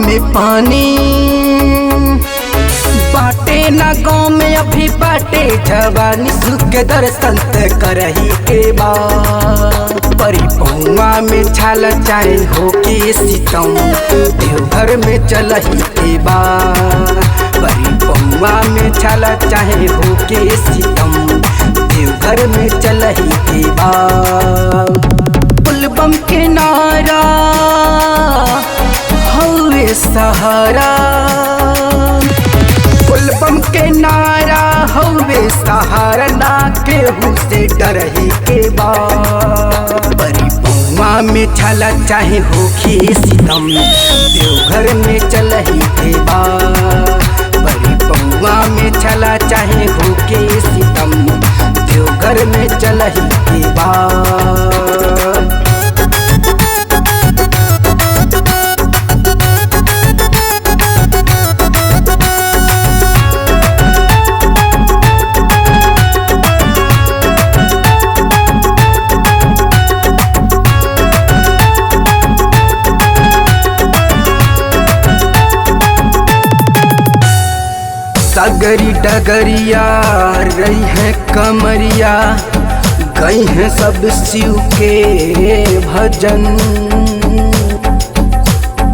में पानी बाटे ना गाँव में अभी बाटे जवानी सुख के दर्शन करही के बाद परी पौआ में छाल चाहे हो के सीतम देवघर में चलही के बाद परी पौआ में छाल चाहे हो के सीतम देवघर में चलही के बाद पुलबम के नारा हवे सहारा पुलबम के नारा हवे सहारा ना केहू से डरही के बाद परी पौआ में छाला चाहे होखे सीतम देवघर में चलही के बाद परी पौआ में छाला चाहे होखे सीतम देवघर में चलही के बाद सगरी डगरिया रही है कमरिया गई हैं सब शिव के भजन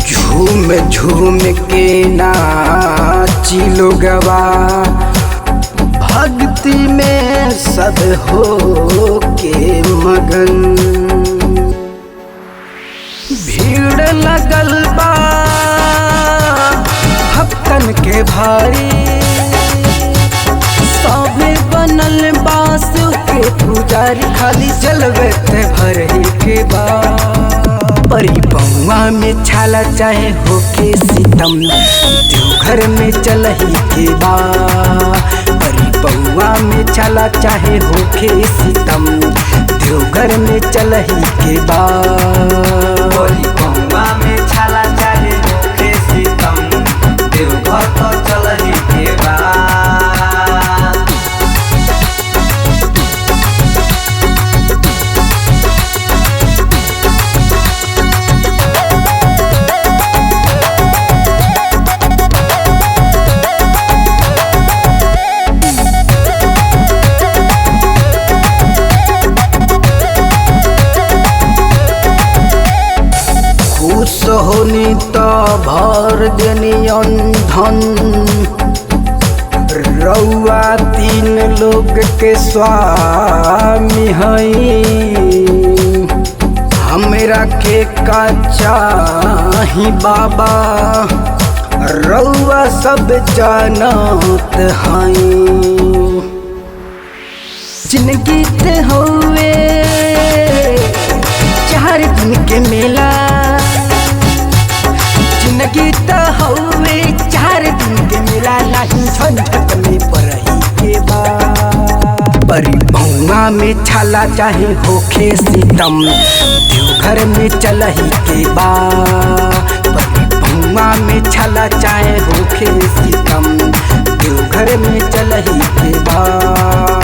झूम झूम के नाची लोगवा भक्ति में सब हो के मगन भीड़ लगल बा भक्तन के भारी सबे बनल बास के पुजारी खाली जलवे ते भरही के बाद परी पौआ में छाला चाहे होके सीतम देवघर में चलही के बाद परी पौआ में छाला चाहे होके सीतम देवघर में चलही के बाद परी पौआ में छाला चाहे होके सीतम देवघर तो चलही के बाद होनी तो भर देनी धन रउआ तीन लोग के स्वामी हई हमरा के का चाही बाबा रउआ सब जानत हई जिंदगी ते होवे 4 दिन के मेला जिंदगी तो हवे 4 दिन के मेला नहीं झंझट में पड़ही के बाद परी पौआ में छाला चाहे होखे सीतम देवघर में चलही के बाद परी पौआ में छाला चाहे होखे सीतम देवघर में चलही के बाद।